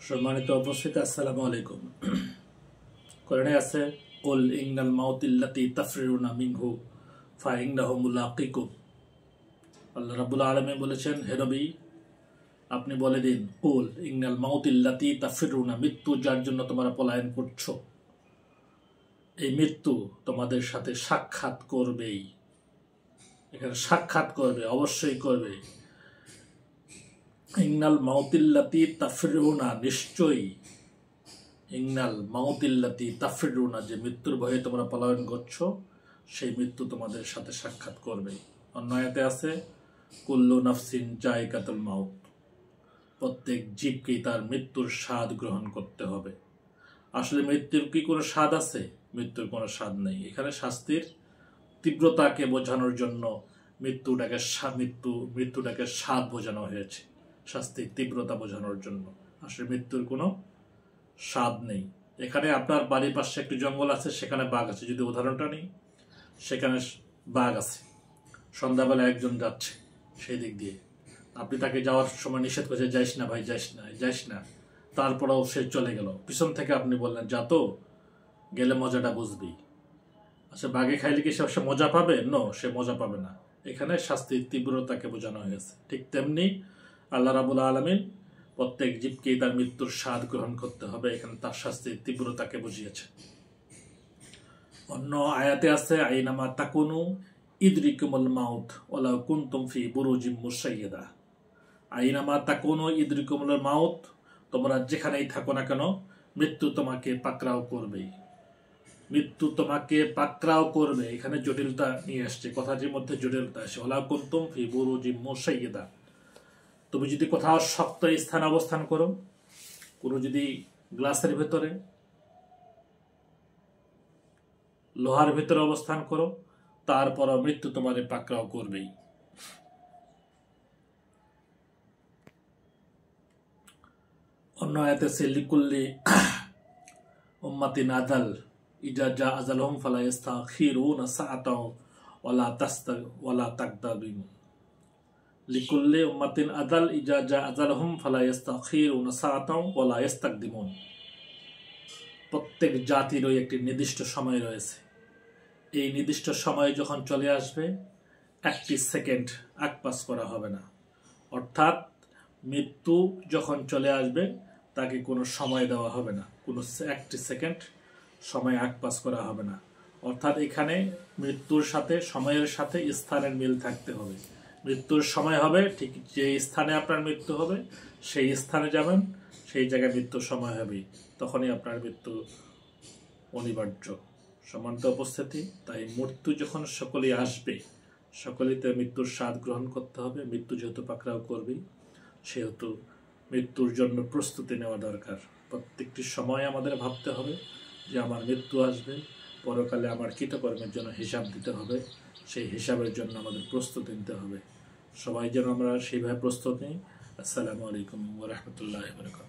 সম্মানিত উপস্থিতি, আসসালামু আলাইকুম। কোরআনে আছে, কুল ইন্নাল মাউতিল্লাতি তাফরিরুনা মিনহু ফাইন্নাহু মুলাকিকুম। আল্লাহ রাব্বুল আলামিন বলেছেন, হে নবী আপনি বলে দিন, কুল ইন্নাল মাউতিল্লাতি তাফরিরুনা, মৃত্যু যার জন্য তোমরা পলায়ন করছো, এই মৃত্যু তোমাদের সাথে সাক্ষাৎ করবেই। এখানে সাক্ষাৎ করবে, অবশ্যই করবে। ইন্নাল মাউতিল্লাতি তাফরিরুনা, নিশ্চয়ই। ইন্নাল মাউতিল্লাতি তাফরিরুনা, যে মৃত্যুর ভয়ে তোমরা পলায়ন করছো, সেই মৃত্যু তোমাদের সাথে সাক্ষাৎ করবে। অন্য আয়াতে আছে, কুল্লু নাফসিন জায়গাতুল মাউত, প্রত্যেক জীবকেই তার মৃত্যুর স্বাদ গ্রহণ করতে হবে। আসলে মৃত্যুর কি কোনো স্বাদ আছে? মৃত্যুর কোনো স্বাদ নেই। এখানে শাস্তির তীব্রতাকে বোঝানোর জন্য মৃত্যুটাকে স্বাদ বোঝানো হয়েছে, শাস্তির তীব্রতা বোঝানোর জন্য। আসলে মৃত্যুর কোনো স্বাদ নেই। এখানে আপনার বাড়ির পাশে একটি জঙ্গল আছে, সেখানে বাঘ আছে। যদি উদাহরণটা নিই, সেখানে বাঘ আছে, সন্ধ্যাবেলা একজন যাচ্ছে সেই দিক দিয়ে, আপনি তাকে যাওয়ার সময় নিষেধ করছে, যাইস না ভাই, যাইস না। তারপরেও সে চলে গেল। পিছন থেকে আপনি বললেন, যা তো, গেলে মজাটা বুঝবি। আচ্ছা, বাঘে খাইলে কি সে মজা পাবে? নো, সে মজা পাবে না। এখানে শাস্তির তীব্রতাকে বোঝানো হয়েছে। ঠিক তেমনি আল্লাহ রাব্বুল আলামিন প্রত্যেক জীবকেই তার মৃত্যুর স্বাদ গ্রহণ করতে হবে, এখানে তার শাস্তির তীব্রতাকে বুঝিয়েছে। অন্য আয়াতে আছে, আইনামা তাকুনু ইদরিকুমুল মাউত ওয়ালাউ কুনতুম ফি বুরুজিম মুশাইয়াদা। আইনামা তাকুনু ইদরিকুমুল মাউত, তোমরা যেখানেই থাকো না কেন, মৃত্যু তোমাকে পাকড়াও করবেই। মৃত্যু তোমাকে পাকড়াও করবে। এখানে জটিলতা নিয়ে আসছে, কথাটির মধ্যে জটিলতা আসে। ওয়ালাউ কুনতুম ফি বুরুজিম মুশাইয়াদা, তুমি যদি কোথাও শক্ত স্থানে অবস্থান করো, কোনো যদি গ্লাসের ভেতরে, লোহার ভেতরে অবস্থান করো, তারপর মৃত্যু তোমার পাকড়াও করবেই। অন্য আয়াতে আছে, লিকুল্লি উম্মাতিন আজাল ইজা জা আজালহুম ফালা ইস্তাখিরুনা সাআতাও ওয়ালা তাকদাবিন। লিকুল্লি উম্মাতিন আজাল ইজা জা আজালহুম ফালা ইস্তাখিরুনা সাআতাও ওয়ালা ইস্তাকদিমুন। প্রত্যেক জাতিরই একটি নির্দিষ্ট সময় রয়েছে। এই নির্দিষ্ট সময় যখন চলে আসবে, একটি সেকেন্ড আকপাস করা হবে না। অর্থাৎ মৃত্যু যখন চলে আসবে, তাকে কোনো সময় দেওয়া হবে না, কোনো একটি সেকেন্ড সময় আকপাস করা হবে না। অর্থাৎ এখানে মৃত্যুর সাথে, সময়ের সাথে স্থানের মিল থাকতে হবে। মৃত্যুর সময় হবে ঠিক যে স্থানে আপনার মৃত্যু হবে, সেই স্থানে যাবেন, সেই জায়গায় মৃত্যুর সময় হবে, তখনই আপনার মৃত্যু অনিবার্য। সম্মানিত উপস্থিতি, তাই মৃত্যু যখন সকলেই আসবে, সকলেই তার মৃত্যুর স্বাদ গ্রহণ করতে হবে। মৃত্যু যেহেতু পাকড়াও করবেই, সেহেতু মৃত্যুর জন্য প্রস্তুতি নেওয়া দরকার। প্রত্যেকটি সময় আমাদের ভাবতে হবে যে আমার মৃত্যু আসবে, পরকালে আমার কৃতকর্মের জন্য হিসাব দিতে হবে, সেই হিসাবের জন্য আমাদের প্রস্তুতি নিতে হবে। সবাই যেন আমরা সেইভাবে প্রস্তুত নিই। আসসালামু আলাইকুম ওয়া রাহমাতুল্লাহি ওয়া বারাকাতুহু।